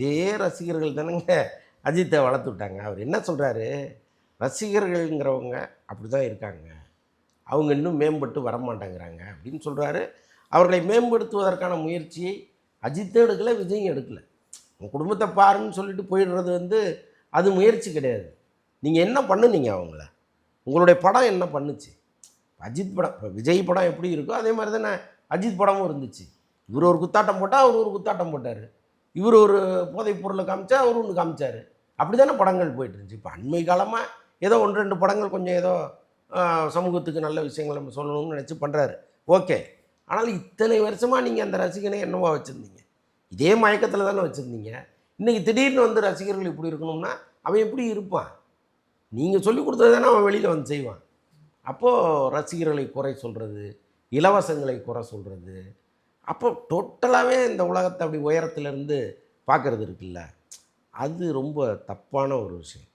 இதே ரசிகர்கள் தானேங்க அஜித்தை வளர்த்து விட்டாங்க. அவர் என்ன சொல்கிறாரு, ரசிகர்கள்ங்கிறவங்க அப்படி தான் இருக்காங்க, அவங்க இன்னும் மேம்பட்டு வரமாட்டேங்கிறாங்க அப்படின்னு சொல்கிறாரு. அவர்களை மேம்படுத்துவதற்கான முயற்சியை அஜித்தும் எடுக்கலை, விஜயும் எடுக்கலை. உங்கள் குடும்பத்தை பாருன்னு சொல்லிட்டு போயிடுறது அது முயற்சி கிடையாது. நீங்கள் என்ன பண்ணுனீங்க அவங்கள? உங்களுடைய படம் என்ன பண்ணுச்சு? அஜித் படம் இப்போ விஜய் படம் எப்படி இருக்கோ அதே மாதிரி தானே அஜித் படமும் இருந்துச்சு. இவர் ஒரு குத்தாட்டம் போட்டால் அவர் ஒரு குத்தாட்டம் போட்டார், இவர் ஒரு போதைப் பொருளை காமிச்சா அவர் ஒன்று காமிச்சார். அப்படி தானே படங்கள் போயிட்டு இருந்துச்சு. இப்போ அண்மை காலமாக ஏதோ 1-2 படங்கள் கொஞ்சம் ஏதோ சமூகத்துக்கு நல்ல விஷயங்கள் நம்ம சொல்லணும்னு நினச்சி பண்ணுறாரு, ஓகே. ஆனால் இத்தனை வருஷமாக நீங்கள் அந்த ரசிகனை என்னவா வச்சுருந்தீங்க? இதே மயக்கத்தில் தானே வச்சுருந்தீங்க. இன்றைக்கி திடீர்னு வந்து ரசிகர்கள் இப்படி இருக்கணும்னா அவன் எப்படி இருப்பான்? நீங்கள் சொல்லி கொடுத்தது தானே அவன் வெளியில் வந்து செய்வான். அப்போது ரசிகர்களை குறை சொல்கிறது, இலவசங்களை குறை சொல்கிறது, அப்போ டோட்டலாகவே இந்த உலகத்தை அப்படி உயரத்துலேருந்து பார்க்குறது இருக்குல்ல, அது ரொம்ப தப்பான ஒரு விஷயம்.